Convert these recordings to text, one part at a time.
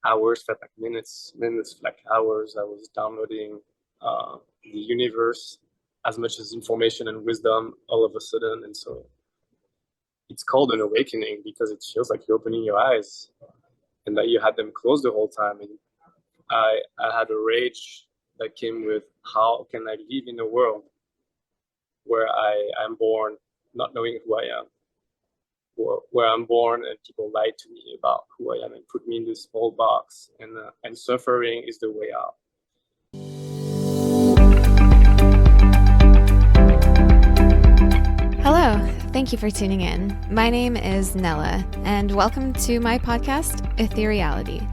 hours felt like minutes, minutes felt like hours. I was downloading the universe as much as information and wisdom all of a sudden. And so it's called an awakening because it feels like you're opening your eyes and that you had them closed the whole time. And I had a rage that came with, how can I live in a world where I am born not knowing who I am, or where I'm born and people lie to me about who I am and put me in this small box, and suffering is the way out. Hello, thank you for tuning in. My name is Nella, and welcome to my podcast, Ethereality.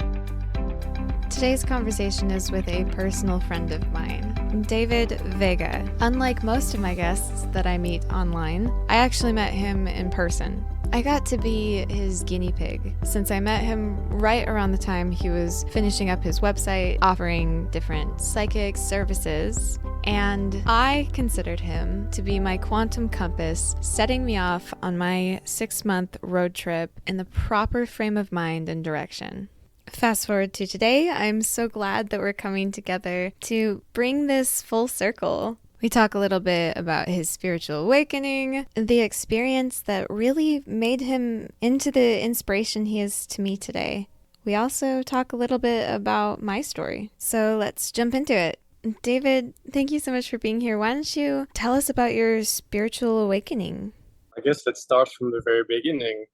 Today's conversation is with a personal friend of mine, David Vega. Unlike most of my guests that I meet online, I actually met him in person. I got to be his guinea pig since I met him right around the time he was finishing up his website, offering different psychic services, and I considered him to be my quantum compass, setting me off on my 6-month road trip in the proper frame of mind and direction. Fast forward to today, I'm so glad that we're coming together to bring this full circle. We talk a little bit about his spiritual awakening, the experience that really made him into the inspiration he is to me today. We also talk a little bit about my story. So let's jump into it. David, thank you so much for being here. Why don't you tell us about your spiritual awakening? I guess let's start from the very beginning.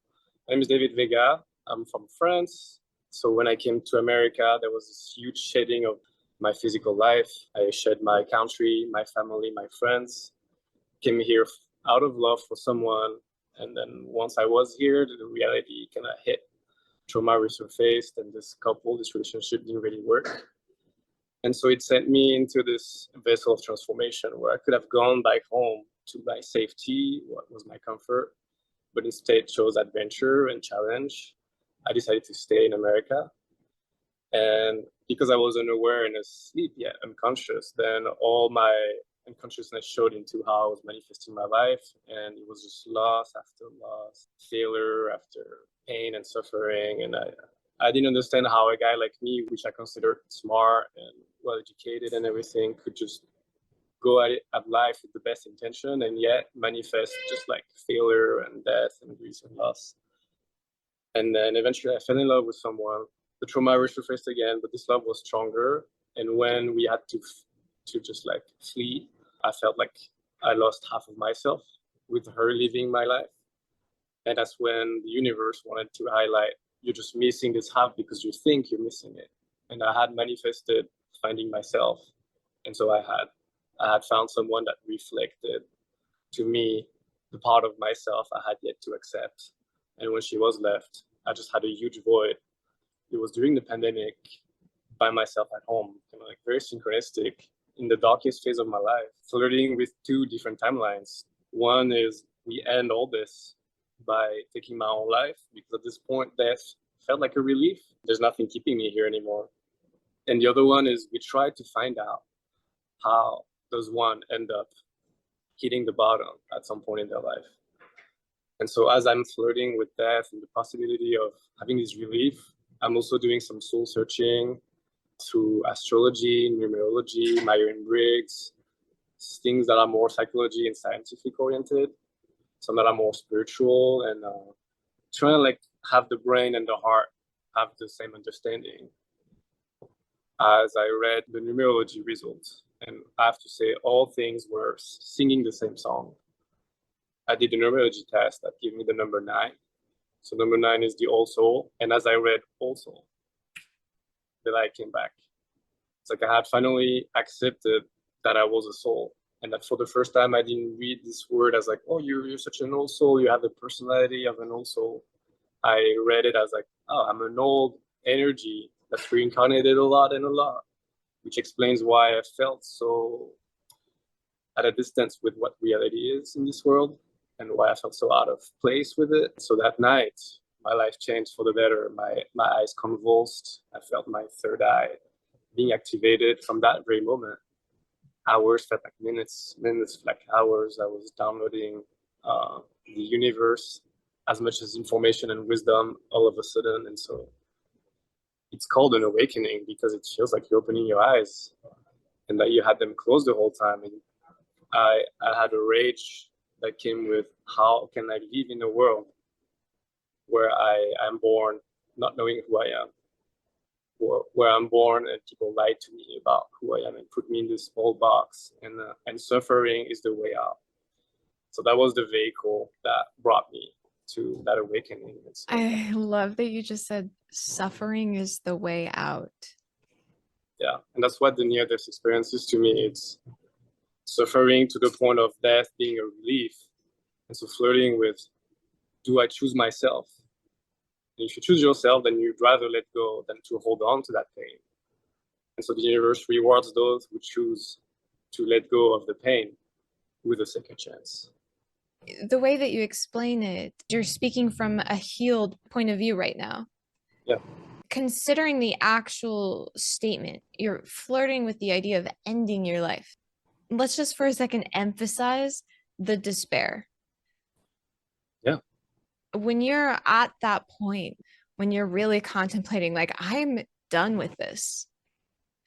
My name is David Vega. I'm from France. So when I came to America, there was this huge shedding of my physical life. I shed my country, my family, my friends. Came here out of love for someone. And then once I was here, the reality kind of hit. Trauma resurfaced, and this relationship didn't really work. And so it sent me into this vessel of transformation where I could have gone back home to my safety, what was my comfort, but instead chose adventure and challenge. I decided to stay in America. And because I was unaware and asleep, yet unconscious, then all my unconsciousness showed into how I was manifesting my life. And it was just loss after loss, failure after pain and suffering. And I didn't understand how a guy like me, which I considered smart and well-educated and everything, could just go at life with the best intention and yet manifest just like failure and death and grief and loss. And then eventually I fell in love with someone. The trauma resurfaced again, but this love was stronger. And when we had to just like flee, I felt like I lost half of myself with her living my life. And that's when the universe wanted to highlight, you're just missing this half because you think you're missing it. And I had manifested finding myself. And so I had found someone that reflected to me the part of myself I had yet to accept. And when she was left, I just had a huge void. It was during the pandemic, by myself at home, kind of like very synchronistic in the darkest phase of my life, flirting with two different timelines. One is we end all this by taking my own life, because at this point, death felt like a relief. There's nothing keeping me here anymore. And the other one is we try to find out how does one end up hitting the bottom at some point in their life. And so as I'm flirting with death and the possibility of having this relief, I'm also doing some soul searching through astrology, numerology, Myers-Briggs, things that are more psychology and scientific oriented, some that are more spiritual, and trying to like have the brain and the heart have the same understanding. As I read the numerology results, and I have to say all things were singing the same song. I did a numerology test that gave me the number 9. So number 9 is the All Soul. And as I read All Soul, the light came back. It's like I had finally accepted that I was a soul. And that for the first time, I didn't read this word as like, oh, you're such an old soul. You have the personality of an old soul. I read it as like, oh, I'm an old energy that's reincarnated a lot, which explains why I felt so at a distance with what reality is in this world, and why I felt so out of place with it. So that night, my life changed for the better. My eyes convulsed. I felt my third eye being activated from that very moment. Hours felt like minutes, minutes felt like hours. I was downloading the universe as much as information and wisdom all of a sudden. And so it it's called an awakening because it feels like you're opening your eyes and that you had them closed the whole time. And I had a rage that came with, how can I live in a world where I'm born not knowing who I am, or where I'm born and people lie to me about who I am and put me in this small box, and suffering is the way out. So that was the vehicle that brought me to that awakening. So, I love that you just said suffering is the way out. yeah, and that's what the near-death experience is to me. It's suffering to the point of death being a relief. And so flirting with, do I choose myself? And if you choose yourself, then you'd rather let go than to hold on to that pain. And so the universe rewards those who choose to let go of the pain with a second chance. The way that you explain it, you're speaking from a healed point of view right now. Yeah. Considering the actual statement, you're flirting with the idea of ending your life. Let's just for a second emphasize the despair. Yeah. When you're at that point, when you're really contemplating, like, I'm done with this.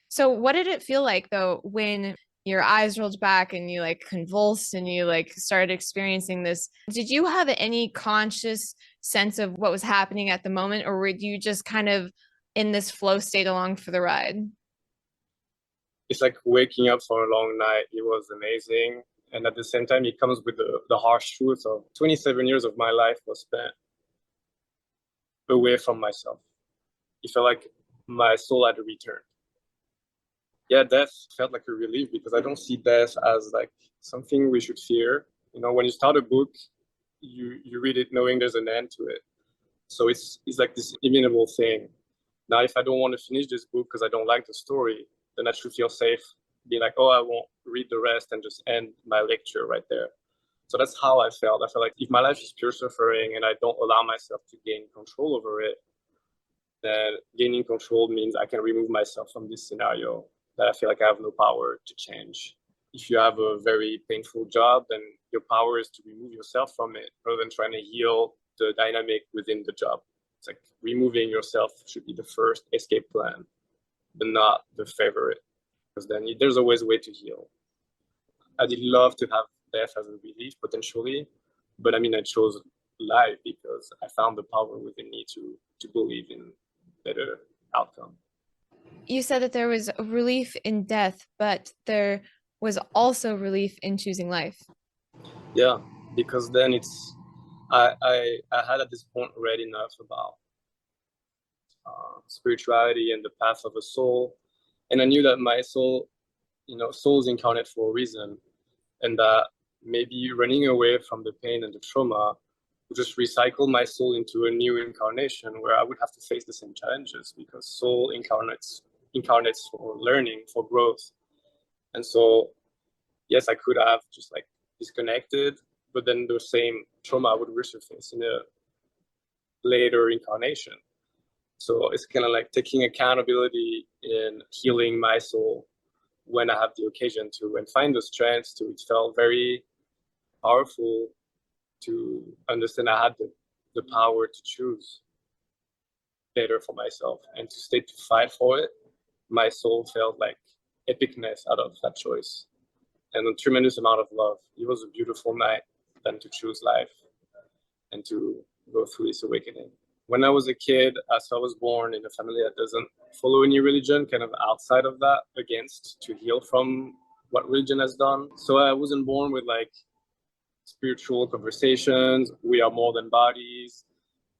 So what did it feel like though when your eyes rolled back and you like convulsed and you like started experiencing this? Did you have any conscious sense of what was happening at the moment, or were you just kind of in this flow state along for the ride? It's like waking up for a long night. It was amazing. And at the same time, it comes with the harsh truth of 27 years of my life was spent away from myself. It felt like my soul had returned. Yeah, death felt like a relief because I don't see death as like something we should fear. You know, when you start a book, you read it knowing there's an end to it. So it's like this inevitable thing. Now, if I don't want to finish this book because I don't like the story, then I should feel safe being like, oh, I won't read the rest and just end my lecture right there. So that's how I felt. I felt like if my life is pure suffering and I don't allow myself to gain control over it, then gaining control means I can remove myself from this scenario that I feel like I have no power to change. If you have a very painful job, then your power is to remove yourself from it rather than trying to heal the dynamic within the job. It's like removing yourself should be the first escape plan, but not the favorite, because then there's always a way to heal. I did love to have death as a relief potentially, but I mean, I chose life because I found the power within me to believe in better outcome. You said that there was a relief in death, but there was also relief in choosing life. Yeah, because then it's I had at this point read enough about spirituality and the path of a soul, and I knew that my soul, souls incarnate for a reason, and that maybe running away from the pain and the trauma would just recycle my soul into a new incarnation where I would have to face the same challenges, because soul incarnates for learning, for growth. And so yes, I could have just like disconnected, but then the same trauma would resurface in a later incarnation. So it's kind of like taking accountability in healing my soul when I have the occasion to, and find the strength to. It felt very powerful to understand I had the power to choose better for myself and to stay to fight for it. My soul felt like epicness out of that choice and a tremendous amount of love. It was a beautiful night then to choose life and to go through this awakening. When I was a kid, so I was born in a family that doesn't follow any religion, kind of outside of that, against to heal from what religion has done. So I wasn't born with like spiritual conversations, we are more than bodies.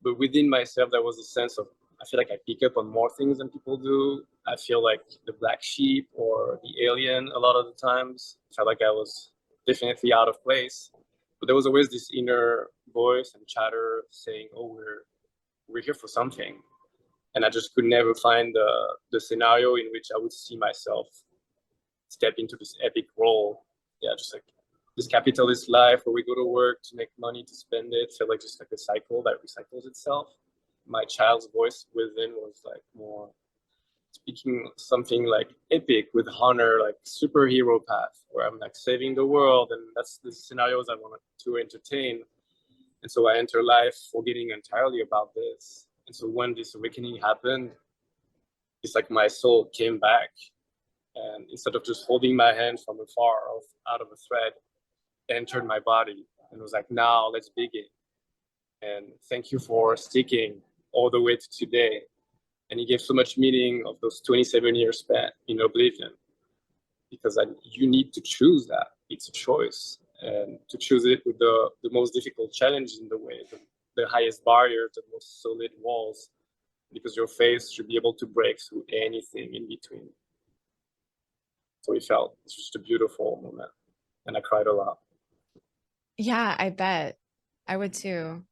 But within myself, there was a sense of, I feel like I pick up on more things than people do. I feel like the black sheep or the alien a lot of the times. I felt like I was definitely out of place. But there was always this inner voice and chatter saying, oh, we're here for something. And I just could never find the scenario in which I would see myself step into this epic role. Yeah, just like this capitalist life where we go to work to make money, to spend it, felt like just like a cycle that recycles itself. My child's voice within was like more speaking something like epic with honor, like superhero path, where I'm like saving the world, and that's the scenarios I wanted to entertain. And so I enter life forgetting entirely about this. And so when this awakening happened, it's like my soul came back, and instead of just holding my hand from afar out of a thread, entered my body and was like, now let's begin. And thank you for sticking all the way to today. And he gave so much meaning of those 27 years spent in oblivion, because you need to choose that. It's a choice. And to choose it with the most difficult challenge in the way, the highest barriers, the most solid walls, because your faith should be able to break through anything in between. So it felt just a beautiful moment. And I cried a lot. Yeah, I bet. I would too.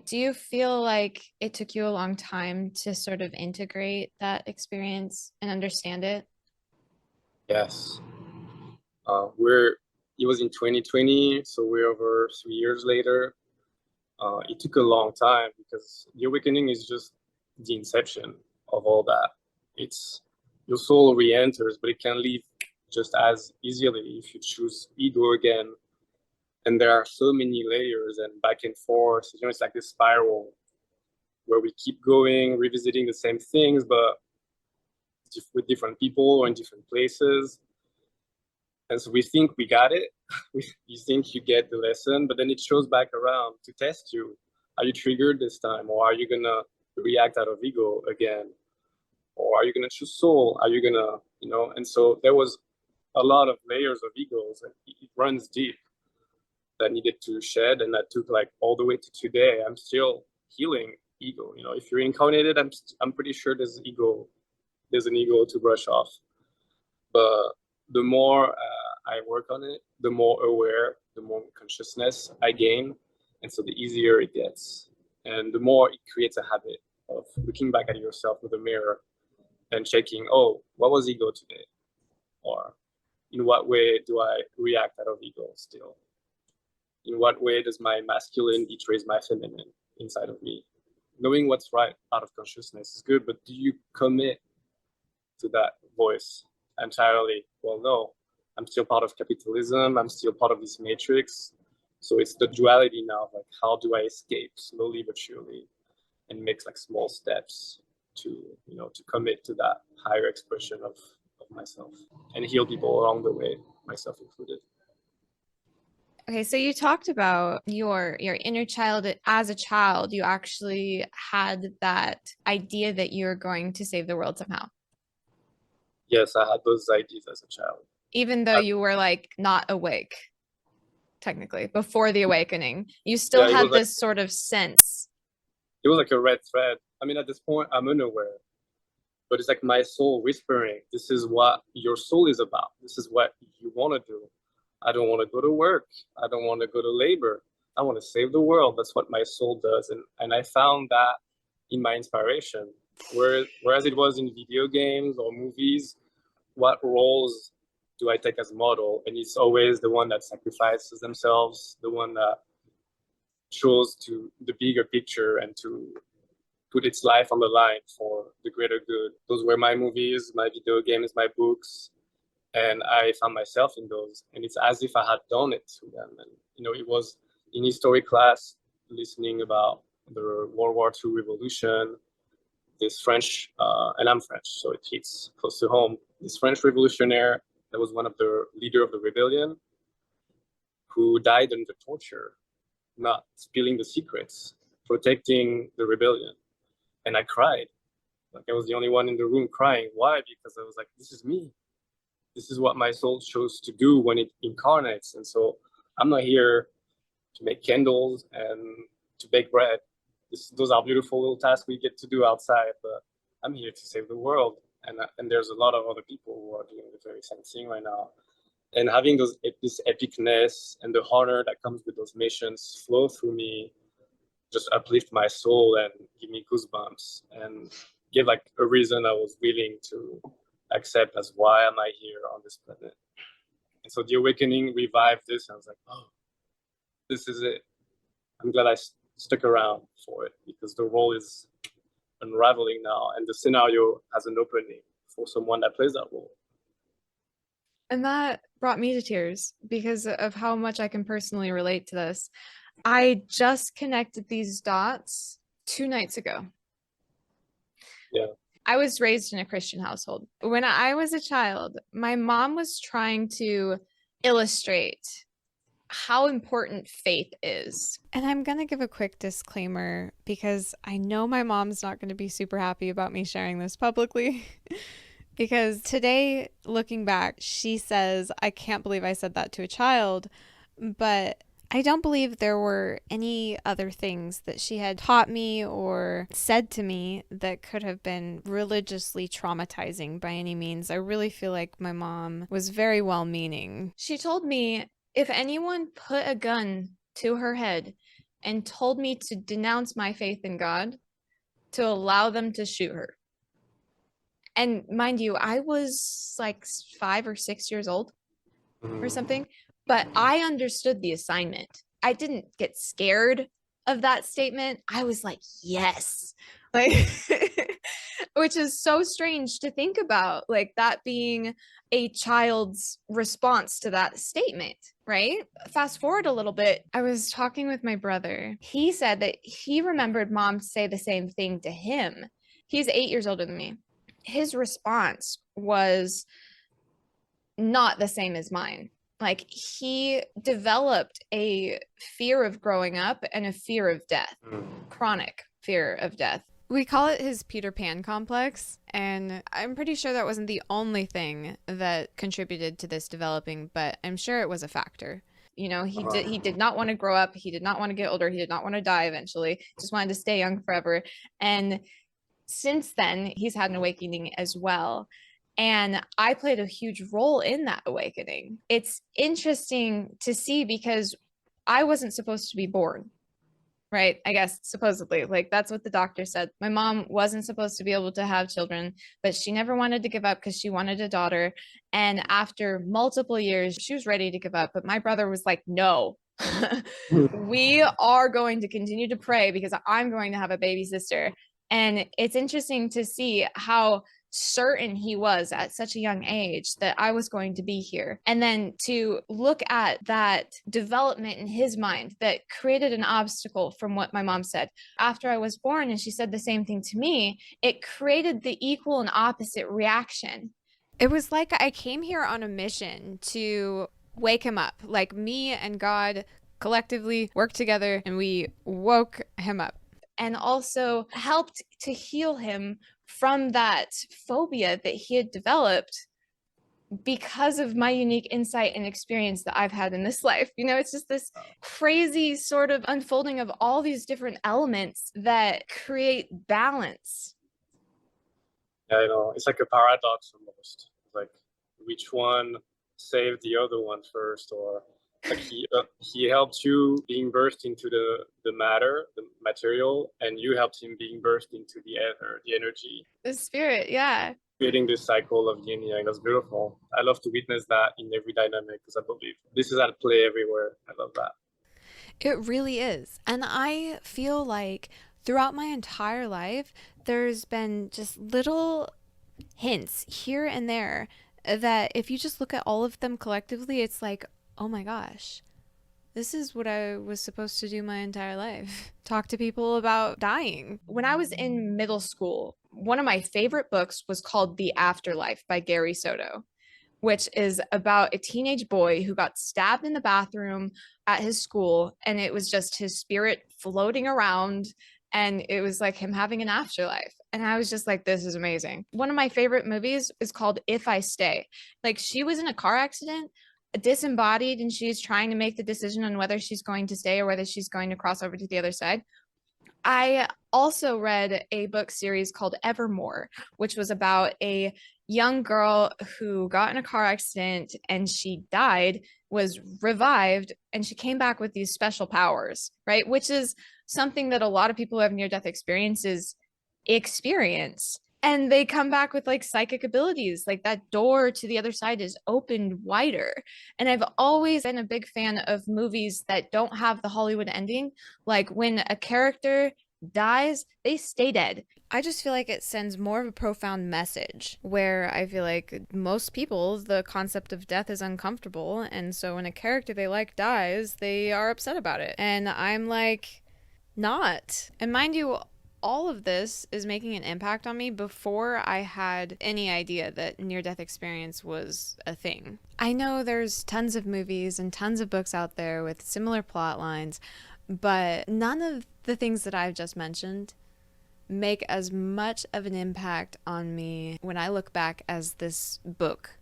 Do you feel like it took you a long time to sort of integrate that experience and understand it? Yes. It was in 2020, so we're over 3 years later. It took a long time because the awakening is just the inception of all that. It's your soul re-enters, but it can leave just as easily if you choose ego again. And there are so many layers and back and forth. It's like this spiral where we keep going, revisiting the same things, but with different people or in different places. And so we think we got it. You think you get the lesson, but then it shows back around to test you. Are you triggered this time? Or are you going to react out of ego again? Or are you going to choose soul? Are you going to, And so there was a lot of layers of egos, and it runs deep, that needed to shed. And that took like all the way to today. I'm still healing ego. If you're incarnated, I'm pretty sure there's an ego to brush off. But the more I work on it, the more aware, the more consciousness I gain. And so the easier it gets. And the more it creates a habit of looking back at yourself with a mirror and checking, oh, what was ego today? Or in what way do I react out of ego still? In what way does my masculine betrays my feminine inside of me? Knowing what's right out of consciousness is good, but do you commit to that voice entirely? Well, no. I'm still part of capitalism. I'm still part of this matrix. So it's the duality now, like how do I escape slowly but surely, and make like small steps to commit to that higher expression of myself and heal people along the way, myself included. Okay, so you talked about your inner child. As a child, you actually had that idea that you're going to save the world somehow. Yes, I had those ideas as a child. Even though you were like not awake, technically, before the awakening, you still had this sort of sense. It was like a red thread. I mean, at this point, I'm unaware, but it's like my soul whispering, this is what your soul is about. This is what you want to do. I don't want to go to work. I don't want to go to labor. I want to save the world. That's what my soul does. And I found that in my inspiration. Whereas it was in video games or movies, what roles do I take as model? And it's always the one that sacrifices themselves, the one that chose to the bigger picture and to put its life on the line for the greater good. Those were my movies, my video games, my books, and I found myself in those. And it's as if I had done it to them. And it was in history class, listening about the World War II revolution, this French, and I'm French, so it hits close to home. This French revolutionary that was one of the leader of the rebellion, who died under torture, not spilling the secrets, protecting the rebellion. And I cried. Like I was the only one in the room crying. Why? Because I was like, this is me. This is what my soul chose to do when it incarnates. And so I'm not here to make candles and to bake bread. Those are beautiful little tasks we get to do outside, but I'm here to save the world. And there's a lot of other people who are doing the very same thing right now. And having this epicness and the honor that comes with those missions flow through me just uplift my soul and give me goosebumps and give like a reason I was willing to accept as why am I here on this planet. And so the awakening revived this. I was like, oh, this is it. I'm glad I stuck around for it, because the role is unraveling now and the scenario has an opening for someone that plays that role. And that brought me to tears because of how much I can personally relate to this. I just connected these dots 2 nights ago. Yeah. I was raised in a Christian household. When I was a child, my mom was trying to illustrate how important faith is. And I'm going to give a quick disclaimer because I know my mom's not going to be super happy about me sharing this publicly. Because today, looking back, she says, I can't believe I said that to a child, but I don't believe there were any other things that she had taught me or said to me that could have been religiously traumatizing by any means. I really feel like my mom was very well-meaning. She told me if anyone put a gun to her head and told me to denounce my faith in God, to allow them to shoot her. And mind you, I was like 5 or 6 years old or something, but I understood the assignment. I didn't get scared of that statement. I was like, yes, like, which is so strange to think about, like that being a child's response to that statement, right? Fast forward a little bit. I was talking with my brother. He said that he remembered mom say the same thing to him. He's 8 years older than me. His response was not the same as mine. Like he developed a fear of growing up and a fear of death, chronic fear of death. We call it his Peter Pan complex, and I'm pretty sure that wasn't the only thing that contributed to this developing, but I'm sure it was a factor. You know, he did not want to grow up. He did not want to get older. He did not want to die eventually. Just wanted to stay young forever. And since then, he's had an awakening as well. And I played a huge role in that awakening. It's interesting to see because I wasn't supposed to be born, right? I guess supposedly, like that's what the doctor said. My mom wasn't supposed to be able to have children, but she never wanted to give up because she wanted a daughter. And after multiple years, she was ready to give up. But my brother was like, no, we are going to continue to pray because I'm going to have a baby sister. And it's interesting to see how certain he was at such a young age that I was going to be here. And then to look at that development in his mind that created an obstacle from what my mom said. After I was born and she said the same thing to me, it created the equal and opposite reaction. It was like I came here on a mission to wake him up. Like me and God collectively worked together and we woke him up. And also helped to heal him from that phobia that he had developed because of my unique insight and experience that I've had in this life. You know, it's just this crazy sort of unfolding of all these different elements that create balance. Yeah, I know. It's like a paradox almost. Like which one saved the other one first, or like he helped you being birthed into the matter, the material, and you helped him being birthed into the ether, the energy, the spirit. Yeah, creating this cycle of yin yang. That's beautiful. I love to witness that in every dynamic because I believe this is at play everywhere. I love that. It really is. And I feel like throughout my entire life there's been just little hints here and there that if you just look at all of them collectively, it's like, oh my gosh, this is what I was supposed to do my entire life. Talk to people about dying. When I was in middle school, one of my favorite books was called The Afterlife by Gary Soto, which is about a teenage boy who got stabbed in the bathroom at his school. And it was just his spirit floating around. And it was like him having an afterlife. And I was just like, this is amazing. One of my favorite movies is called If I Stay. Like she was in a car accident, disembodied, and she's trying to make the decision on whether she's going to stay or whether she's going to cross over to the other side. I also read a book series called Evermore, which was about a young girl who got in a car accident and she died, was revived, and she came back with these special powers, right? Which is something that a lot of people who have near-death experiences experience. And they come back with like psychic abilities, like that door to the other side is opened wider. And I've always been a big fan of movies that don't have the Hollywood ending. Like when a character dies, they stay dead. I just feel like it sends more of a profound message where I feel like most people, the concept of death is uncomfortable. And so when a character they like dies, they are upset about it. And I'm like, not. And mind you, all of this is making an impact on me before I had any idea that near-death experience was a thing. I know there's tons of movies and tons of books out there with similar plot lines, but none of the things that I've just mentioned make as much of an impact on me when I look back as this book.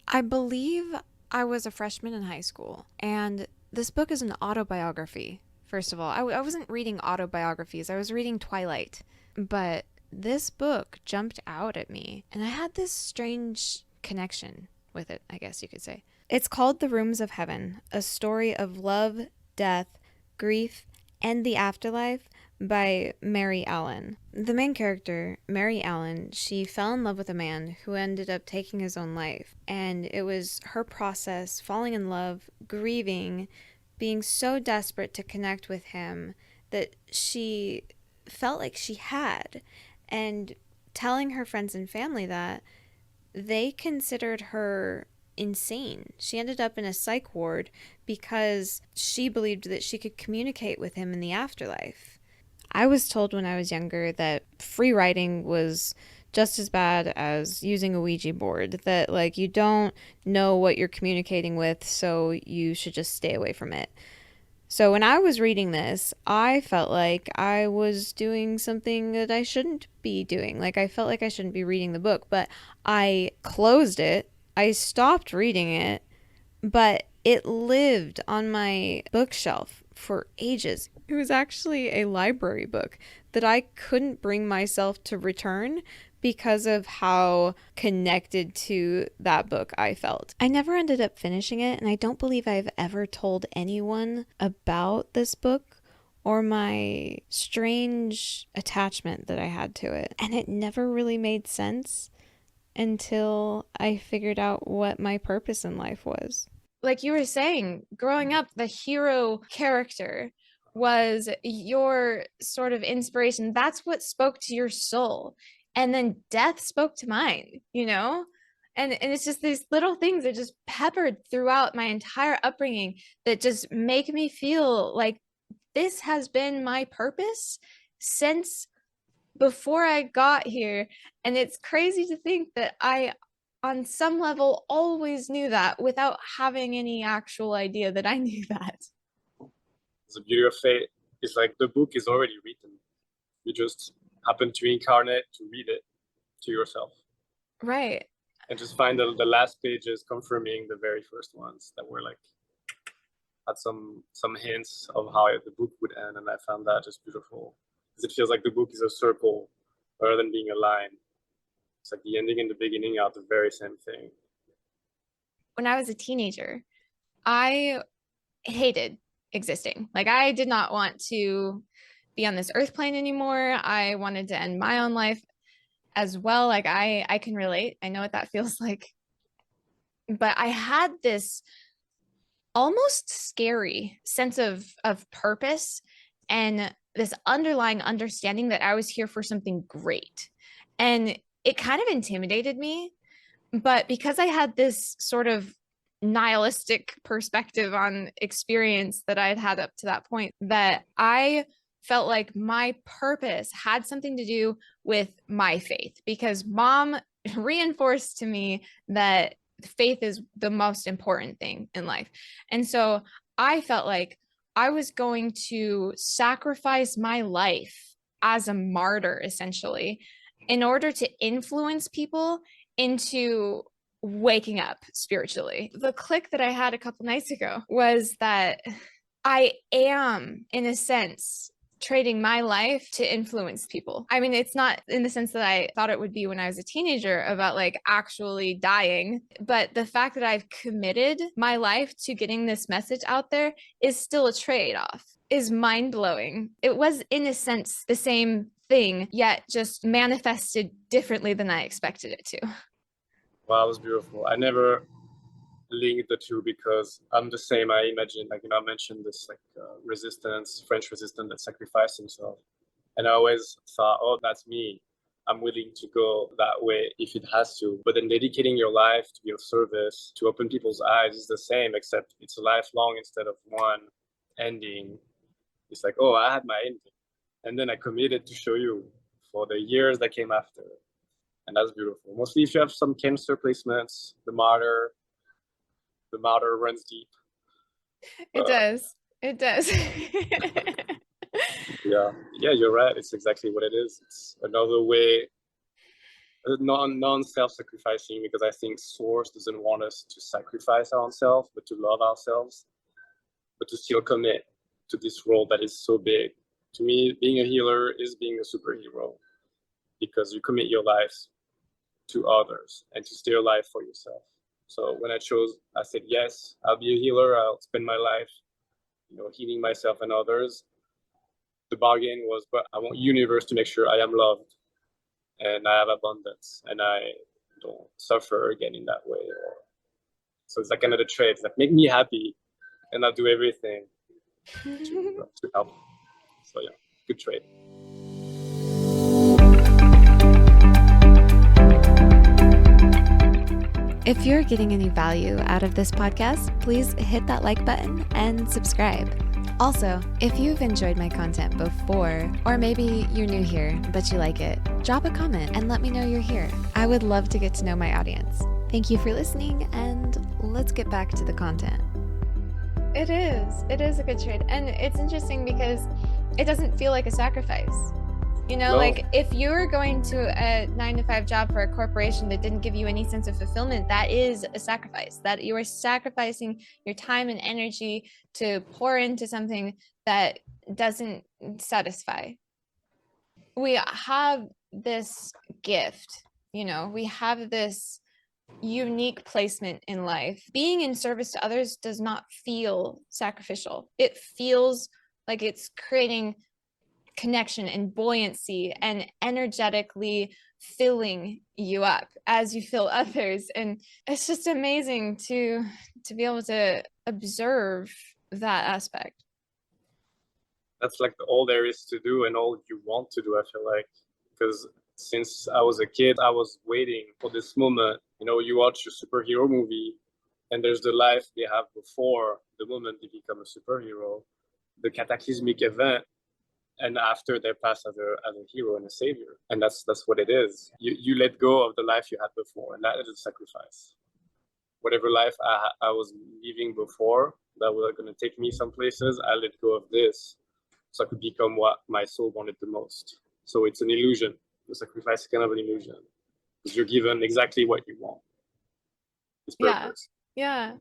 I believe I was a freshman in high school, and this book is an autobiography. First of all, I wasn't reading autobiographies. I was reading Twilight. But this book jumped out at me, and I had this strange connection with it, I guess you could say. It's called The Rooms of Heaven, a story of love, death, grief, and the afterlife by Mary Allen. The main character, Mary Allen, she fell in love with a man who ended up taking his own life. And it was her process, falling in love, grieving, being so desperate to connect with him that she felt like she had. And telling her friends and family that, they considered her insane. She ended up in a psych ward because she believed that she could communicate with him in the afterlife. I was told when I was younger that free writing was just as bad as using a Ouija board, that like you don't know what you're communicating with, so you should just stay away from it. So when I was reading this, I felt like I was doing something that I shouldn't be doing. Like I felt like I shouldn't be reading the book, but I closed it. I stopped reading it, but it lived on my bookshelf for ages. It was actually a library book that I couldn't bring myself to return because of how connected to that book I felt. I never ended up finishing it, and I don't believe I've ever told anyone about this book or my strange attachment that I had to it. And it never really made sense until I figured out what my purpose in life was. Like you were saying, growing up, the hero character was your sort of inspiration. That's what spoke to your soul. And then death spoke to mine, you know? And it's just these little things that just peppered throughout my entire upbringing that just make me feel like this has been my purpose since before I got here. And it's crazy to think that I, on some level, always knew that without having any actual idea that I knew that. The beauty of fate is like the book is already written. You just happen to incarnate to read it to yourself. Right. And just find the last pages confirming the very first ones that were like, had some hints of how the book would end. And I found that just beautiful. Because it feels like the book is a circle rather than being a line. It's like the ending and the beginning are the very same thing. When I was a teenager, I hated existing. Like I did not want to be on this earth plane anymore. I wanted to end my own life as well. Like I can relate. I know what that feels like. But I had this almost scary sense of purpose and this underlying understanding that I was here for something great. And it kind of intimidated me. But because I had this sort of nihilistic perspective on experience that I had had up to that point, that I felt like my purpose had something to do with my faith, because mom reinforced to me that faith is the most important thing in life. And so I felt like I was going to sacrifice my life as a martyr, essentially, in order to influence people into waking up spiritually. The click that I had a couple nights ago was that I am, in a sense, trading my life to influence people. I mean, it's not in the sense that I thought it would be when I was a teenager about like actually dying, but the fact that I've committed my life to getting this message out there is still a trade-off, is mind-blowing. It was, in a sense, the same thing, yet just manifested differently than I expected it to. Wow, it was beautiful. I never linked the two because I'm the same. I imagine, like, I mentioned this like resistance, French resistance that sacrificed himself. And I always thought, oh, that's me. I'm willing to go that way if it has to. But then dedicating your life to be of service, to open people's eyes is the same, except it's a lifelong instead of one ending. It's like, oh, I had my ending. And then I committed to show you for the years that came after. And that's beautiful. Mostly if you have some cancer placements, the matter runs deep. It does. It does. Yeah, you're right. It's exactly what it is. It's another way, non-self-sacrificing, because I think Source doesn't want us to sacrifice ourselves, but to love ourselves, but to still commit to this role that is so big. To me, being a healer is being a superhero, because you commit your life to others and to stay alive for yourself. So when I said, yes, I'll be a healer. I'll spend my life, healing myself and others. The bargain was, but I want universe to make sure I am loved and I have abundance and I don't suffer again in that way. So it's like another trait that make me happy, and I'll do everything to help. So yeah, good trait. If you're getting any value out of this podcast, please hit that like button and subscribe. Also, if you've enjoyed my content before, or maybe you're new here but you like it, drop a comment and let me know you're here. I would love to get to know my audience. Thank you for listening, and let's get back to the content. It is a good trade, and it's interesting because it doesn't feel like a sacrifice. No. Like if you're going to a 9-to-5 job for a corporation that didn't give you any sense of fulfillment, that is a sacrifice. That you are sacrificing your time and energy to pour into something that doesn't satisfy. We have this gift, we have this unique placement in life. Being in service to others does not feel sacrificial. It feels like it's creating connection and buoyancy and energetically filling you up as you fill others. And it's just amazing to be able to observe that aspect. That's like all there is to do and all you want to do, I feel like, because since I was a kid, I was waiting for this moment. You watch a superhero movie and there's the life they have before the moment they become a superhero, the cataclysmic event, and after they pass as a hero and a savior. And that's what it is. You let go of the life you had before, and that is a sacrifice. Whatever life I was living before that was going to take me some places, I let go of this so I could become what my soul wanted the most. So it's an illusion. The sacrifice is kind of an illusion, because you're given exactly what you want. It's purpose. Yeah,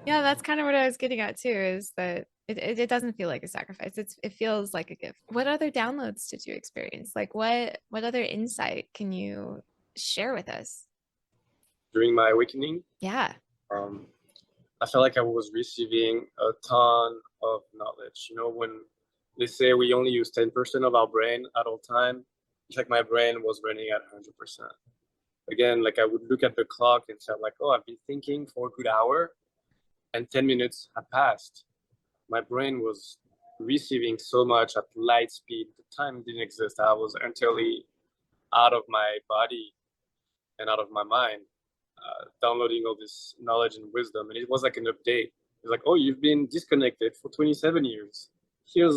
that's kind of what I was getting at too, is that it doesn't feel like a sacrifice. It feels like a gift. What other downloads did you experience? Like what other insight can you share with us? During my awakening? Yeah. I felt like I was receiving a ton of knowledge. When they say we only use 10% of our brain at all time, it's like my brain was running at 100%. Again, like I would look at the clock and felt like, oh, I've been thinking for a good hour and 10 minutes had passed. My brain was receiving so much at light speed. The time didn't exist. I was entirely out of my body and out of my mind, downloading all this knowledge and wisdom. And it was like an update. It's like, oh, you've been disconnected for 27 years. Here's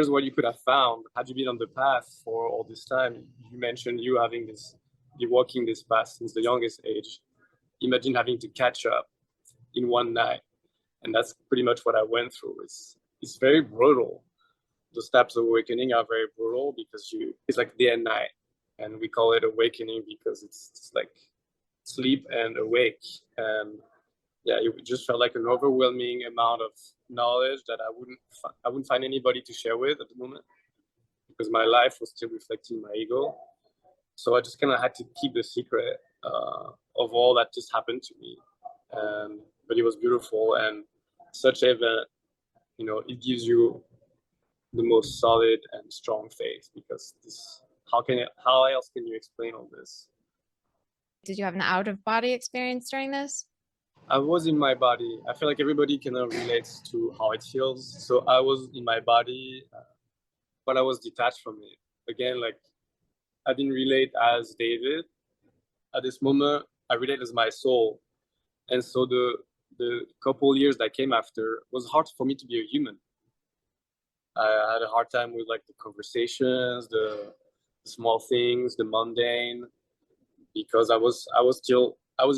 what you could have found had you been on the path for all this time. You mentioned you walking this path since the youngest age. Imagine having to catch up in one night. And that's pretty much what I went through. It's very brutal. Those types of awakening are very brutal because it's like day and night. And we call it awakening because it's like sleep and awake. And yeah, it just felt like an overwhelming amount of knowledge that I wouldn't find anybody to share with at the moment, because my life was still reflecting my ego. So I just kind of had to keep the secret of all that just happened to me. But it was beautiful, and such event, it gives you the most solid and strong faith, because how else can you explain all this? Did you have an out-of-body experience during this? I was in my body. I feel like everybody kind of relates to how it feels. So I was in my body, but I was detached from it. Again, like I didn't relate as David. At this moment, I relate as my soul. And so the couple years that came after was hard for me to be a human. I had a hard time with like the conversations, the small things, the mundane, because I was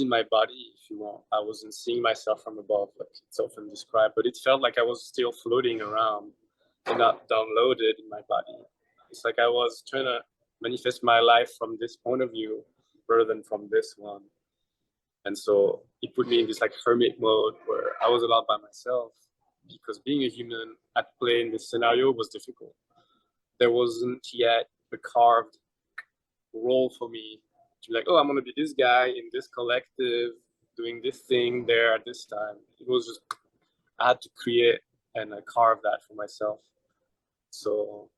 in my body, if you want. I wasn't seeing myself from above, like it's often described, but it felt like I was still floating around and not downloaded in my body. It's like I was trying to manifest my life from this point of view rather than from this one. And so it put me in this like hermit mode where I was a lot by myself, because being a human at play in this scenario was difficult. There wasn't yet a carved role for me to be like, oh, I'm going to be this guy in this collective, doing this thing there at this time. It was just, I had to create and carve that for myself. So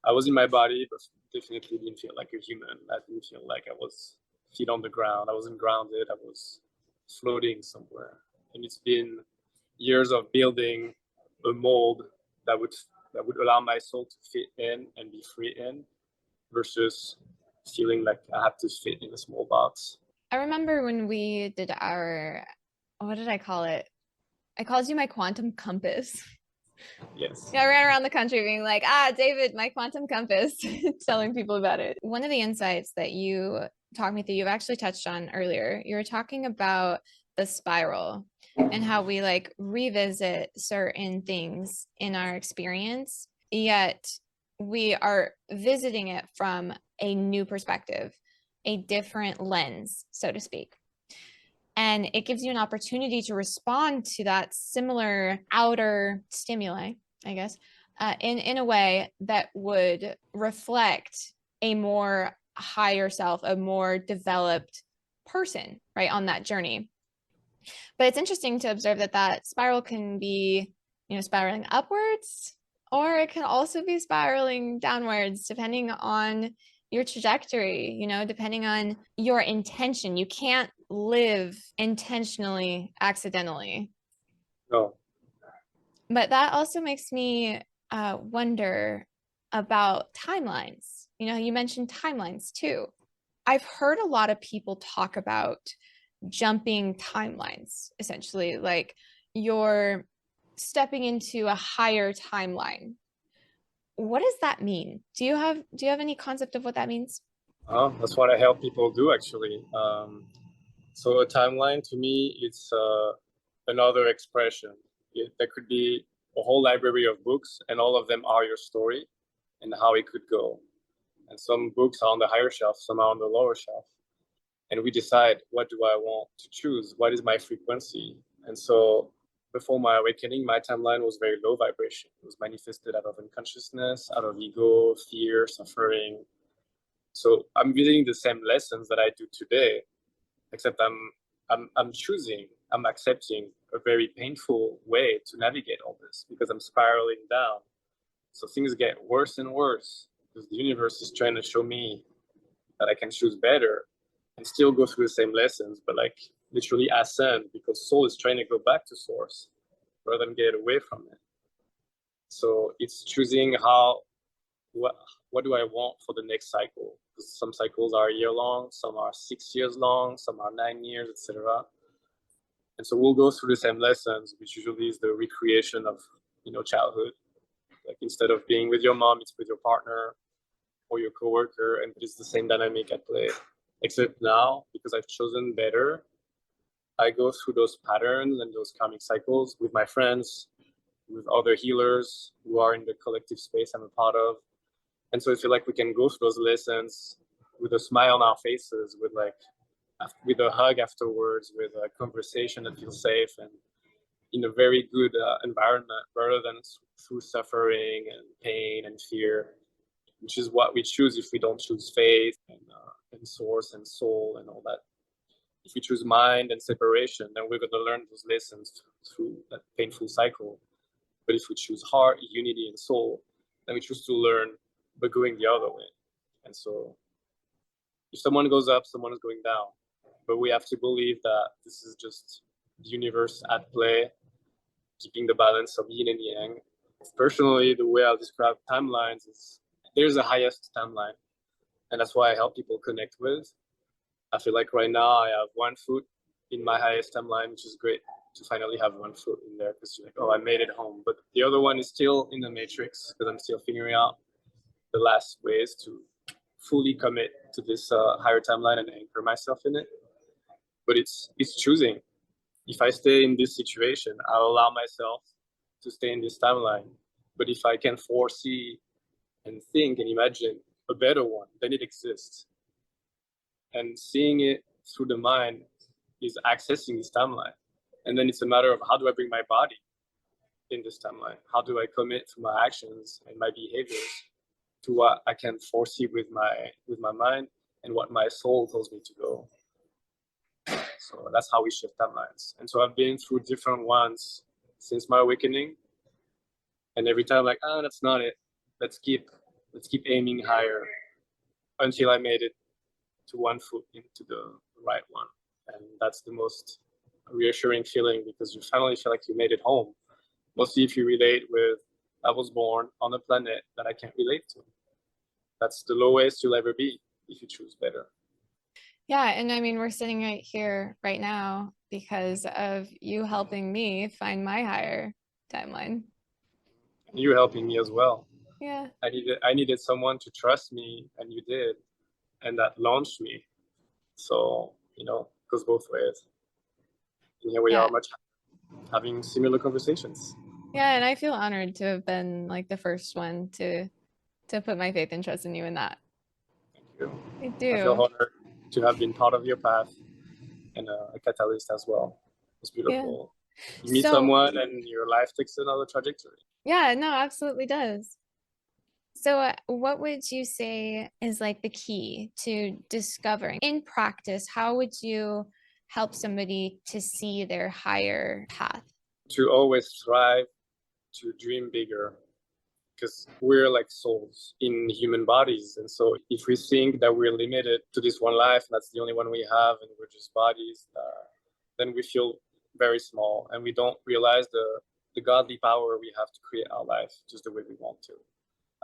I was in my body, but definitely didn't feel like a human. I didn't feel like I was feet on the ground. I wasn't grounded. I was floating somewhere. And it's been years of building a mold that would allow my soul to fit in and be free in, versus feeling like I have to fit in a small box. I remember when we did our, what did I call it? I called you my quantum compass. Yes. Yeah, I ran around the country being like, David, my quantum compass, telling people about it. One of the insights that you talked me through, you've actually touched on earlier, you were talking about the spiral and how we like revisit certain things in our experience, yet we are visiting it from a new perspective, a different lens, so to speak. And it gives you an opportunity to respond to that similar outer stimuli, I guess, in a way that would reflect a more higher self, a more developed person, right, on that journey. But it's interesting to observe that that spiral can be, spiraling upwards, or it can also be spiraling downwards, depending on your trajectory, depending on your intention. You can't live intentionally, accidentally. No. But that also makes me wonder about timelines. You mentioned timelines too. I've heard a lot of people talk about jumping timelines, essentially, like you're stepping into a higher timeline. What does that mean? Do you have any concept of what that means? That's what I help people do, actually. So a timeline to me, it's another expression. There could be a whole library of books, and all of them are your story and how it could go. And some books are on the higher shelf, some are on the lower shelf. And we decide, what do I want to choose? What is my frequency? And so before my awakening, my timeline was very low vibration. It was manifested out of unconsciousness, out of ego, fear, suffering. So I'm reading the same lessons that I do today, except I'm choosing, I'm accepting a very painful way to navigate all this, because I'm spiraling down. So things get worse and worse, because the universe is trying to show me that I can choose better and still go through the same lessons, but like literally ascend, because soul is trying to go back to source rather than get away from it. So it's choosing what do I want for the next cycle? Because some cycles are a year long, some are 6 years long, some are 9 years, etc. And so we'll go through the same lessons, which usually is the recreation of childhood. Like instead of being with your mom, it's with your partner or your coworker, and it's the same dynamic at play. Except now, because I've chosen better, I go through those patterns and those karmic cycles with my friends, with other healers who are in the collective space I'm a part of. And so I feel like we can go through those lessons with a smile on our faces, with a hug afterwards, with a conversation that feels safe and in a very good environment, rather than through suffering and pain and fear, which is what we choose if we don't choose faith and source and soul and all that. If we choose mind and separation, then we're going to learn those lessons through that painful cycle. But if we choose heart, unity, and soul, then we choose to learn, but going the other way. And so if someone goes up, someone is going down. But we have to believe that this is just the universe at play, keeping the balance of yin and yang. Personally, the way I'll describe timelines is there's a highest timeline. And that's why I help people connect with. I feel like right now I have 1 foot in my highest timeline, which is great. to finally have one foot in there, because you're like, oh, I made it home. But the other one is still in the matrix, because I'm still figuring out the last ways to fully commit to this higher timeline and anchor myself in it. But it's choosing. If I stay in this situation, I'll allow myself to stay in this timeline. But if I can foresee and think and imagine a better one, then it exists. And seeing it through the mind is accessing this timeline. And then it's a matter of, how do I bring my body in this timeline? How do I commit to my actions and my behaviors to what I can foresee with my mind and what my soul tells me to go? So that's how we shift timelines. And so I've been through different ones since my awakening. And every time, like, that's not it. Let's keep aiming higher, until I made it to one foot into the right one. And that's the most reassuring feeling, because you finally feel like you made it home. Mostly if you relate with, I was born on a planet that I can't relate to. That's the lowest you'll ever be if you choose better. Yeah, and I mean, we're sitting right here right now because of you helping me find my higher timeline. You helping me as well. Yeah. I needed someone to trust me, and you did, and that launched me. So, it goes both ways. And here we are, much having similar conversations. Yeah, and I feel honored to have been like the first one to put my faith and trust in you in that. Thank you. I do. I feel honored to have been part of your path and a catalyst as well. It's beautiful. Yeah. You meet someone and your life takes another trajectory. Yeah, no, absolutely does. So what would you say is like the key to discovering in practice? How would you help somebody to see their higher path? To always strive to dream bigger, because we're like souls in human bodies. And so if we think that we're limited to this one life, that's the only one we have, and we're just bodies, then we feel very small, and we don't realize the godly power we have to create our life just the way we want to.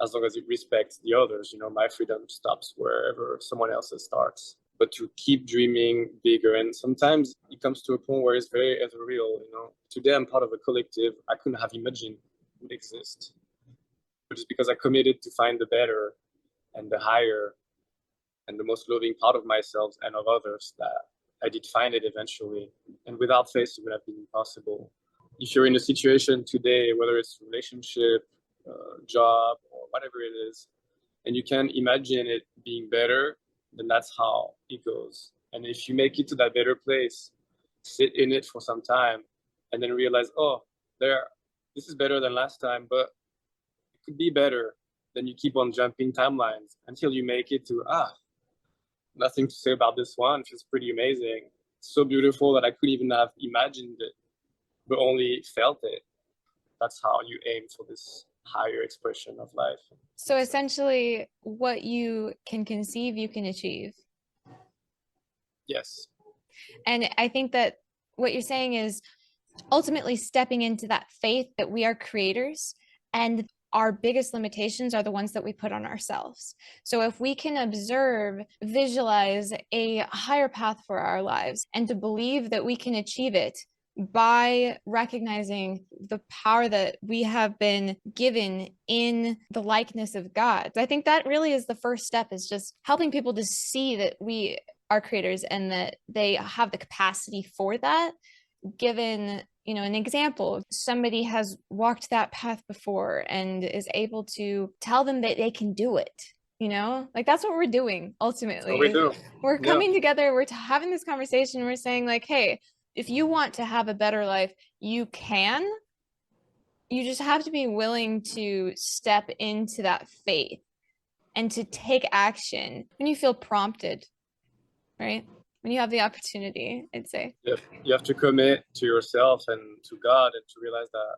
As long as it respects the others, my freedom stops wherever someone else's starts. But to keep dreaming bigger, and sometimes it comes to a point where it's very ethereal. Today I'm part of a collective I couldn't have imagined would exist. But just because I committed to find the better and the higher and the most loving part of myself and of others, that I did find it eventually. And without faith, it would have been impossible. If you're in a situation today, whether it's relationship, job, or whatever it is, and you can imagine it being better, then that's how it goes. And if you make it to that better place, sit in it for some time, and then realize, this is better than last time, but it could be better. Then you keep on jumping timelines until you make it to, nothing to say about this one. It feels pretty amazing. It's so beautiful that I couldn't even have imagined it, but only felt it. That's how you aim for this higher expression of life. So essentially, what you can conceive, you can achieve. Yes. And I think that what you're saying is ultimately stepping into that faith that we are creators, and our biggest limitations are the ones that we put on ourselves. So if we can observe, visualize a higher path for our lives, and to believe that we can achieve it by recognizing the power that we have been given in the likeness of God. I think that really is the first step, is just helping people to see that we are creators and that they have the capacity for that. Given, an example, somebody has walked that path before and is able to tell them that they can do it. Like that's what we're doing ultimately. That's what we do. We're coming together, we're having this conversation, we're saying like, hey, if you want to have a better life, you can. You just have to be willing to step into that faith and to take action when you feel prompted, right? When you have the opportunity, I'd say. You have to commit to yourself and to God, and to realize that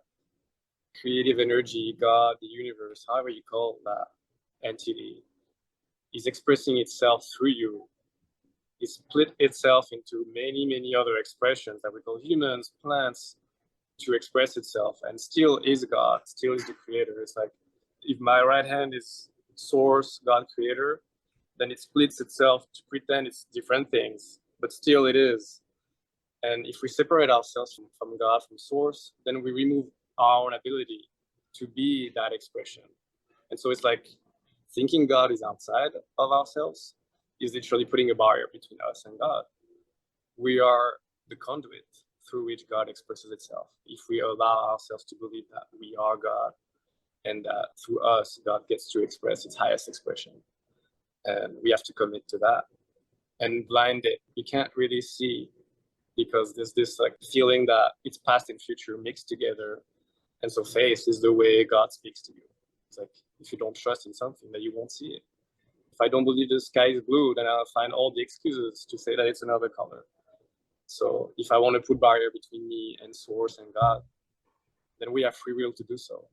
creative energy, God, the universe, however you call that entity, is expressing itself through you. It split itself into many, many other expressions that we call humans, plants, to express itself, and still is God, still is the creator. It's like, if my right hand is source, God, creator, then it splits itself to pretend it's different things, but still it is. And if we separate ourselves from God, from source, then we remove our own ability to be that expression. And so it's like thinking God is outside of ourselves is literally putting a barrier between us and God. We are the conduit through which God expresses itself. If we allow ourselves to believe that we are God and that through us, God gets to express its highest expression. And we have to commit to that. And blinded, we can't really see because there's this like feeling that it's past and future mixed together. And so faith is the way God speaks to you. It's like, if you don't trust in something, then you won't see it. If I don't believe the sky is blue, then I'll find all the excuses to say that it's another color. So if I want to put barrier between me and source and God, then we have free will to do so.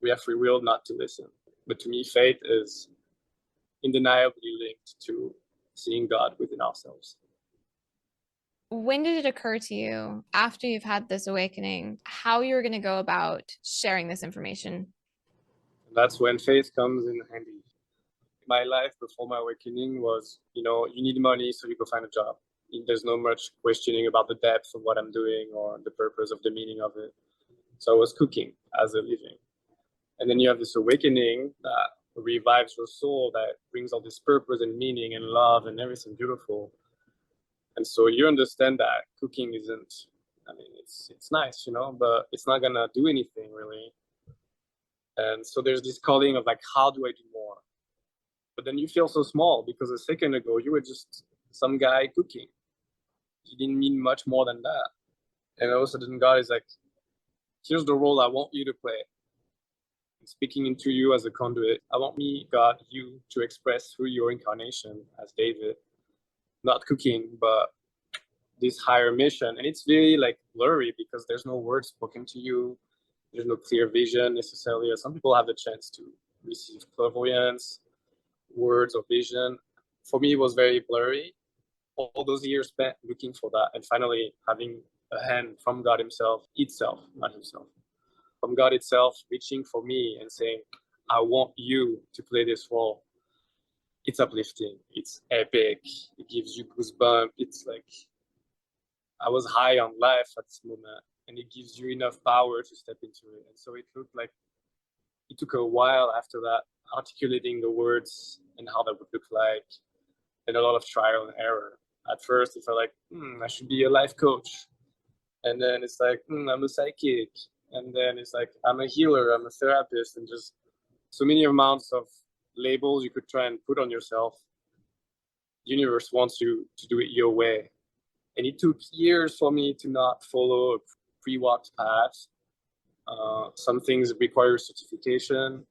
We have free will not to listen. But to me, faith is undeniably linked to seeing God within ourselves. When did it occur to you, after you've had this awakening, how you're going to go about sharing this information? That's when faith comes in handy. My life before my awakening was, you need money, so you go find a job. There's no much questioning about the depth of what I'm doing or the purpose of the meaning of it. So I was cooking as a living. And then you have this awakening that revives your soul, that brings all this purpose and meaning and love and everything beautiful. And so you understand that cooking isn't, it's nice, but it's not going to do anything really. And so there's this calling of like, how do I do more? But then you feel so small because a second ago you were just some guy cooking. You didn't mean much more than that. And all of a sudden God is like, here's the role I want you to play. I'm speaking into you as a conduit. I want me, God, you to express through your incarnation as David, not cooking, but this higher mission. And it's very like blurry because there's no words spoken to you. There's no clear vision necessarily. Some people have the chance to receive clairvoyance, words or vision. For me, it was very blurry. All those years spent looking for that and finally having a hand from God himself, not himself, from God itself reaching for me and saying, I want you to play this role. It's uplifting. It's epic. It gives you goosebumps. It's like, I was high on life at this moment and it gives you enough power to step into it. And so it looked like it took a while after that, articulating the words and how that would look like, and a lot of trial and error. At first, it felt like, I should be a life coach. And then it's like, I'm a psychic. And then it's like, I'm a healer, I'm a therapist, and just so many amounts of labels you could try and put on yourself. The universe wants you to do it your way. And it took years for me to not follow a pre-walked path. Some things require certification.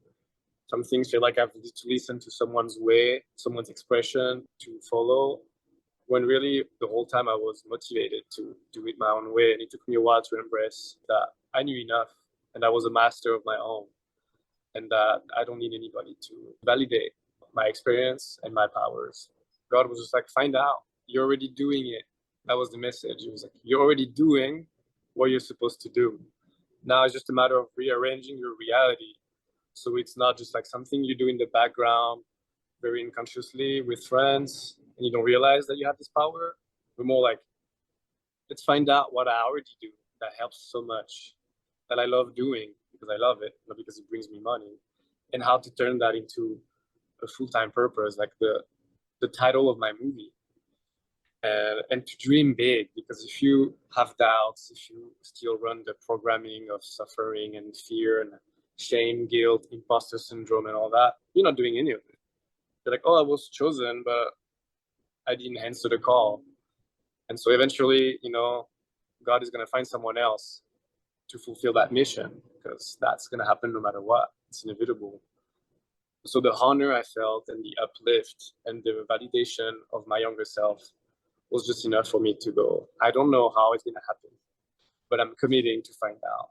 Some things feel like I have to listen to someone's way, someone's expression to follow, when really the whole time I was motivated to do it my own way. And it took me a while to embrace that I knew enough and I was a master of my own and that I don't need anybody to validate my experience and my powers. God was just like, find out. You're already doing it. That was the message. It was like, you're already doing what you're supposed to do. Now it's just a matter of rearranging your reality. So it's not just like something you do in the background, very unconsciously with friends, and you don't realize that you have this power. But more like, let's find out what I already do that helps so much, that I love doing because I love it, not because it brings me money, and how to turn that into a full-time purpose, like the title of my movie. And to dream big, because if you have doubts, if you still run the programming of suffering and fear and shame, guilt, imposter syndrome and all that, you're not doing any of it. You're like, oh, I was chosen, but I didn't answer the call. And so eventually, God is going to find someone else to fulfill that mission, because that's going to happen no matter what. It's inevitable. So the honor I felt and the uplift and the validation of my younger self was just enough for me to go, I don't know how it's going to happen, but I'm committing to find out.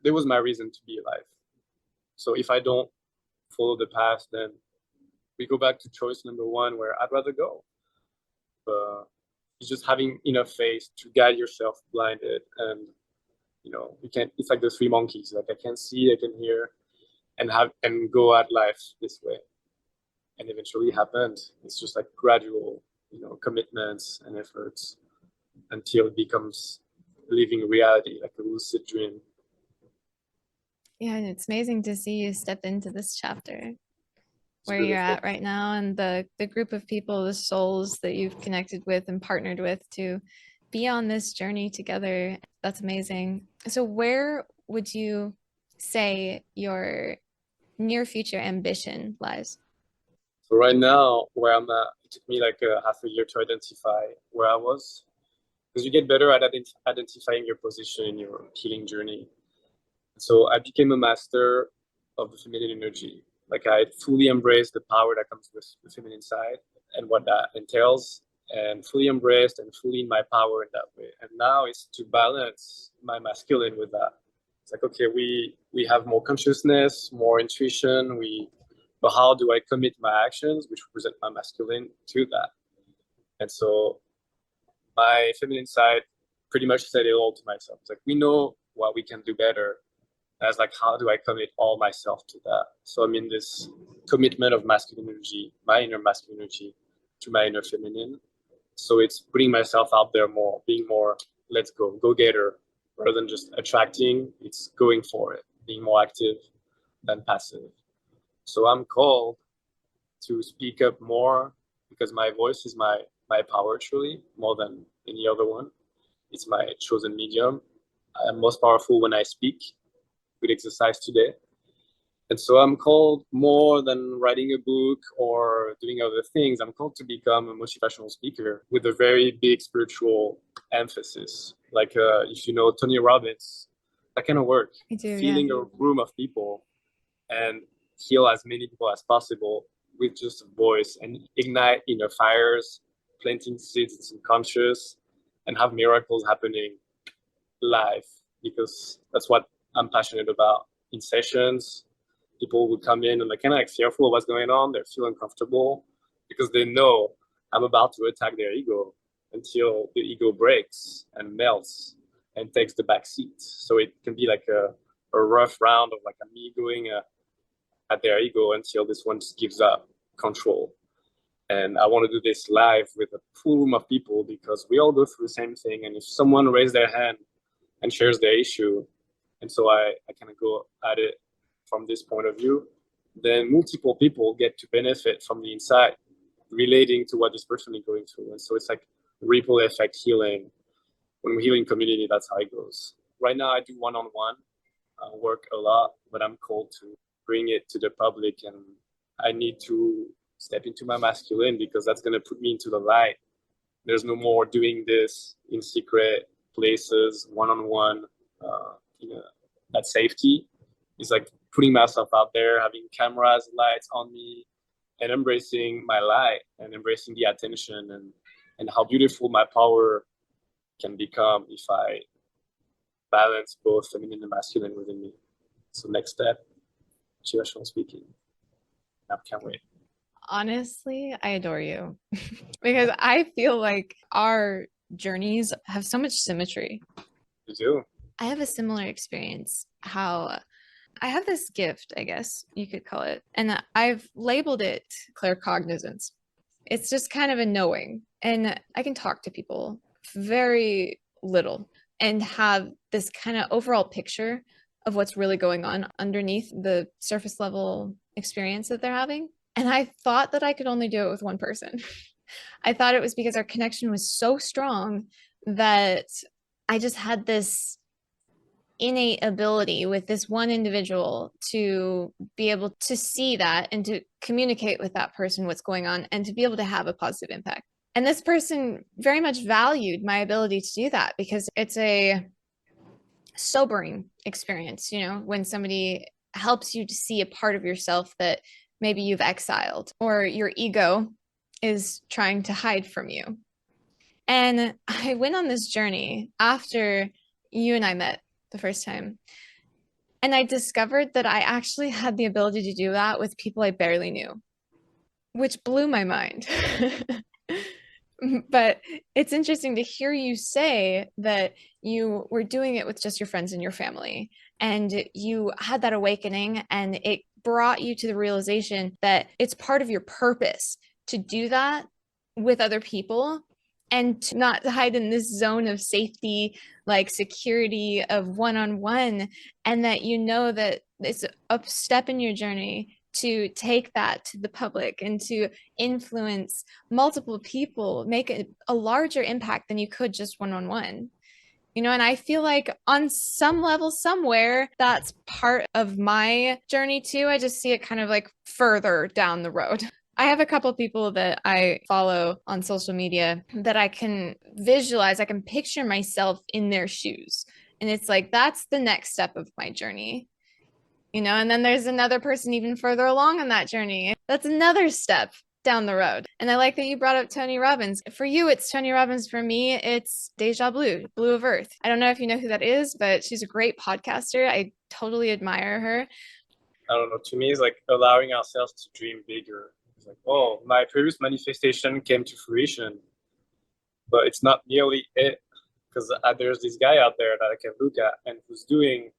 There was my reason to be alive. So if I don't follow the path, then we go back to choice number one, where I'd rather go. But it's just having enough faith to guide yourself blinded. And, you can't, it's like the three monkeys. Like I can see, I can hear, and go at life this way. And eventually it happened. It's just like gradual, commitments and efforts. until it becomes living reality, like a lucid dream. Yeah, and it's amazing to see you step into this chapter where Beautiful. you're at right now, and the group of people, the souls that you've connected with and partnered with to be on this journey together. That's amazing. So where would you say your near future ambition lies? So right now, where I'm at, it took me like half a year to identify where I was, because you get better at identifying your position in your healing journey. So I became a master of the feminine energy. Like I fully embraced the power that comes with the feminine side and what that entails, and fully embraced and fully in my power in that way. And now it's to balance my masculine with that. It's like, okay, we have more consciousness, more intuition, but how do I commit my actions, which represent my masculine, to that? And so my feminine side pretty much said it all to myself. It's like, we know what we can do better. And I was like, how do I commit all myself to that? So I'm in this commitment of masculine energy, my inner masculine energy, to my inner feminine. So it's putting myself out there more, being more, let's go getter, rather than just attracting. It's going for it, being more active than passive. So I'm called to speak up more because my voice is my power, truly, more than any other one. It's my chosen medium. I'm most powerful when I speak. Good exercise today. And so I'm called, more than writing a book or doing other things, I'm called to become a motivational speaker with a very big spiritual emphasis. Like if you know Tony Robbins, that kind of work. I do, Feeding yeah. a room of people and heal as many people as possible with just a voice, and ignite inner fires, planting seeds in subconscious, and have miracles happening live, because that's what I'm passionate about. In sessions, people would come in and they're kind of like fearful of what's going on. They're feeling uncomfortable because they know I'm about to attack their ego until the ego breaks and melts and takes the back seat. So it can be like a rough round of like me going at their ego until this one just gives up control. And I want to do this live with a full room of people because we all go through the same thing. And if someone raises their hand and shares their issue, and so I kind of go at it from this point of view, then multiple people get to benefit from the inside relating to what this person is going through. And so it's like ripple effect healing. When we heal in community, that's how it goes. Right now I do one-on-one work a lot, but I'm called to bring it to the public, and I need to step into my masculine because that's going to put me into the light. There's no more doing this in secret places, one-on-one. That safety is like putting myself out there, having cameras, lights on me, and embracing my light and embracing the attention, and how beautiful my power can become if I balance both feminine and masculine within me. So next step, motivational speaking. I can't wait. Honestly, I adore you because I feel like our journeys have so much symmetry. You do? I have a similar experience. How I have this gift, I guess you could call it, and I've labeled it claircognizance. It's just kind of a knowing, and I can talk to people very little and have this kind of overall picture of what's really going on underneath the surface level experience that they're having. And I thought that I could only do it with one person. I thought it was because our connection was so strong that I just had this innate ability with this one individual to be able to see that and to communicate with that person what's going on and to be able to have a positive impact. And this person very much valued my ability to do that because it's a sobering experience, you know, when somebody helps you to see a part of yourself that maybe you've exiled or your ego is trying to hide from you. And I went on this journey after you and I met the first time. And I discovered that I actually had the ability to do that with people I barely knew, which blew my mind. But it's interesting to hear you say that you were doing it with just your friends and your family, and you had that awakening, and it brought you to the realization that it's part of your purpose to do that with other people and to not hide in this zone of safety, like security of one-on-one, and that you know that it's a step in your journey to take that to the public and to influence multiple people, make a larger impact than you could just one-on-one. And I feel like on some level, somewhere, that's part of my journey too. I just see it kind of like further down the road. I have a couple of people that I follow on social media that I can visualize, I can picture myself in their shoes. And it's like, that's the next step of my journey. And then there's another person even further along on that journey. That's another step down the road. And I like that you brought up Tony Robbins. For you, it's Tony Robbins. For me, it's Deja Blue, Blue of Earth. I don't know if you know who that is, but she's a great podcaster. I totally admire her. I don't know. To me, it's like allowing ourselves to dream bigger. It's like, oh, my previous manifestation came to fruition, but it's not nearly it, because there's this guy out there that I can look at and who's doing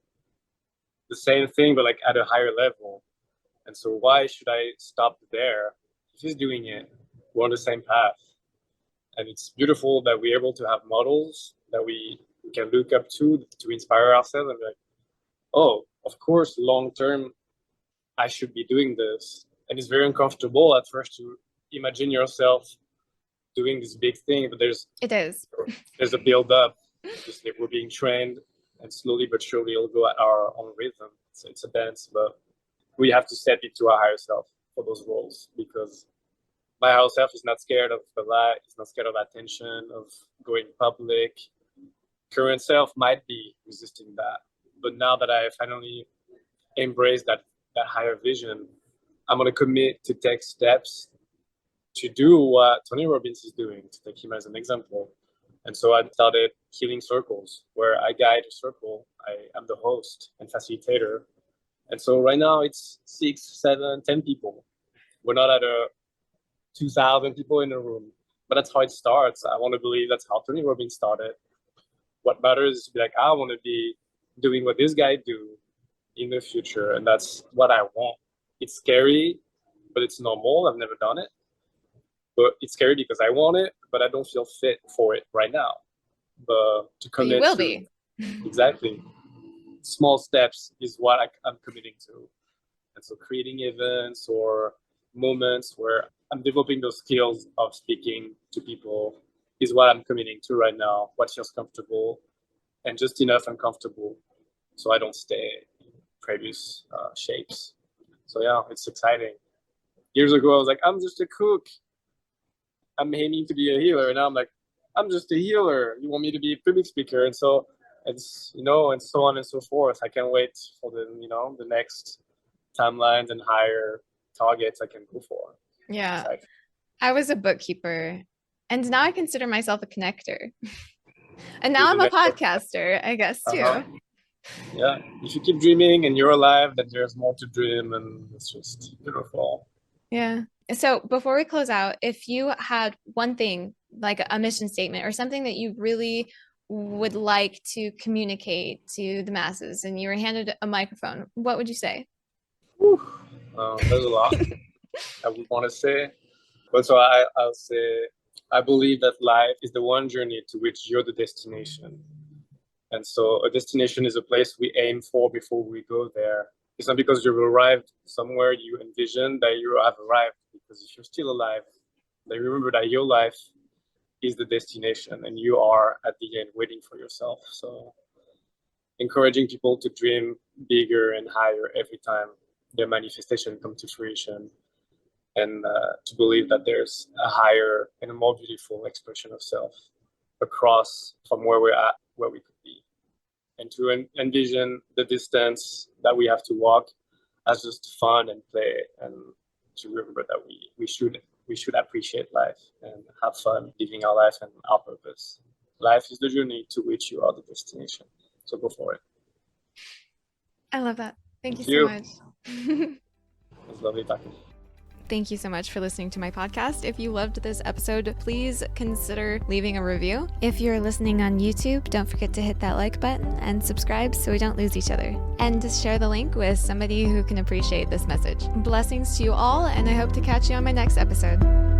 the same thing, but like at a higher level. And so why should I stop there? If he's doing it, we're on the same path. And it's beautiful that we're able to have models that we can look up to inspire ourselves and be like, oh, of course, long term, I should be doing this. And it's very uncomfortable at first to imagine yourself doing this big thing, but there's a build up. Just like we're being trained, and slowly but surely it'll go at our own rhythm. So it's a dance, but we have to step into our higher self for those roles, because my higher self is not scared of the light, it's not scared of attention, of going public. Current self might be resisting that, but now that I finally embraced that higher vision, I'm going to commit to take steps to do what Tony Robbins is doing, to take him as an example. And so I started healing circles, where I guide a circle. I am the host and facilitator. And so right now it's 6, 7, 10 people. We're not at 2,000 people in a room, but that's how it starts. I want to believe that's how Tony Robbins started. What matters is to be like, I want to be doing what this guy do in the future. And that's what I want. It's scary, but it's normal. I've never done it. But it's scary because I want it, but I don't feel fit for it right now. But to commit, you will be. Exactly. Small steps is what I'm committing to. And so creating events or moments where I'm developing those skills of speaking to people is what I'm committing to right now. What feels comfortable, and just enough uncomfortable so I don't stay in previous shapes. So yeah, it's exciting. Years ago, I was like, I'm just a cook. I'm aiming to be a healer. And now I'm like, I'm just a healer. You want me to be a public speaker? And so it's, and so on and so forth. I can't wait for the next timelines and higher targets I can go for. Yeah. I was a bookkeeper, and now I consider myself a connector. And now I'm a podcaster, I guess, too. Yeah. If you keep dreaming and you're alive, then there's more to dream, and it's just beautiful. Yeah. So before we close out, if you had one thing, like a mission statement or something that you really would like to communicate to the masses, and you were handed a microphone, what would you say? There's a lot I would want to say. But so I'll say, I believe that life is the one journey to which you're the destination. And so a destination is a place we aim for before we go there. It's not because you've arrived somewhere you envision that you have arrived, because if you're still alive, then remember that your life is the destination and you are at the end waiting for yourself. So encouraging people to dream bigger and higher every time their manifestation comes to fruition, and to believe that there's a higher and a more beautiful expression of self across from where we're at, where we could be, and to envision the distance that we have to walk as just fun and play, and to remember that we should appreciate life and have fun living our life and our purpose. Life is the journey to which you are the destination. So go for it. I love that. Thank you so much. It was lovely talking. Thank you so much for listening to my podcast. If you loved this episode, please consider leaving a review. If you're listening on YouTube, don't forget to hit that like button and subscribe so we don't lose each other. And just share the link with somebody who can appreciate this message. Blessings to you all, and I hope to catch you on my next episode.